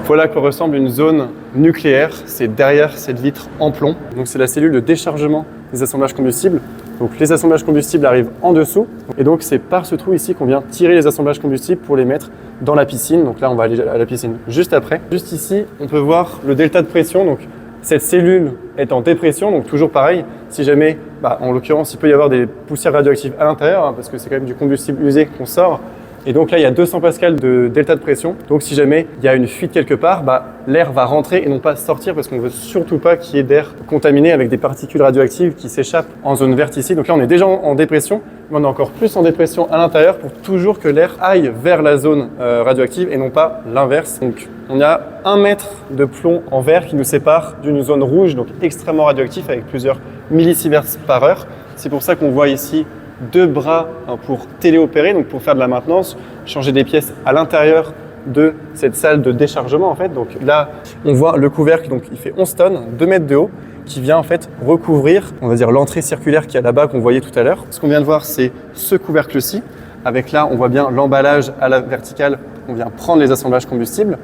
Voilà à quoi ressemble une zone nucléaire, c'est derrière cette vitre en plomb. Donc c'est la cellule de déchargement des assemblages combustibles. Donc les assemblages combustibles arrivent en dessous et donc c'est par ce trou ici qu'on vient tirer les assemblages combustibles pour les mettre dans la piscine. Donc là on va aller à la piscine juste après. Juste ici on peut voir le delta de pression. Donc cette cellule est en dépression, donc toujours pareil. Si jamais, en l'occurrence il peut y avoir des poussières radioactives à l'intérieur parce que c'est quand même du combustible usé qu'on sort. Et donc là, il y a 200 pascal de delta de pression. Donc si jamais il y a une fuite quelque part, l'air va rentrer et non pas sortir parce qu'on ne veut surtout pas qu'il y ait d'air contaminé avec des particules radioactives qui s'échappent en zone verte ici. Donc là, on est déjà en dépression, mais on est encore plus en dépression à l'intérieur pour toujours que l'air aille vers la zone radioactive et non pas l'inverse. Donc on a 1 mètre de plomb en verre qui nous sépare d'une zone rouge, donc extrêmement radioactive avec plusieurs millisieverts par heure. C'est pour ça qu'on voit ici 2 bras pour téléopérer, donc pour faire de la maintenance, changer des pièces à l'intérieur de cette salle de déchargement en fait. Donc là, on voit le couvercle, donc il fait 11 tonnes, 2 mètres de haut, qui vient en fait recouvrir, on va dire, l'entrée circulaire qui est là-bas qu'on voyait tout à l'heure. Ce qu'on vient de voir, c'est ce couvercle-ci. Avec là, on voit bien l'emballage à la verticale. On vient prendre les assemblages combustibles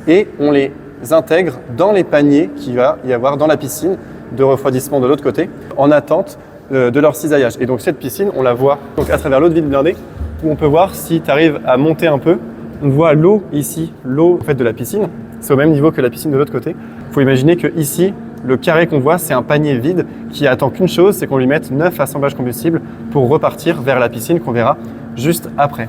et on les intègre dans les paniers qu'il va y avoir dans la piscine de refroidissement de l'autre côté, en attente de leur cisaillage. Et donc cette piscine, on la voit donc à travers l'eau de vide blindée, où on peut voir si tu arrives à monter un peu. On voit l'eau ici, l'eau en fait, de la piscine, c'est au même niveau que la piscine de l'autre côté. Il faut imaginer que ici, le carré qu'on voit, c'est un panier vide qui attend qu'une chose, c'est qu'on lui mette 9 assemblages combustibles pour repartir vers la piscine qu'on verra juste après.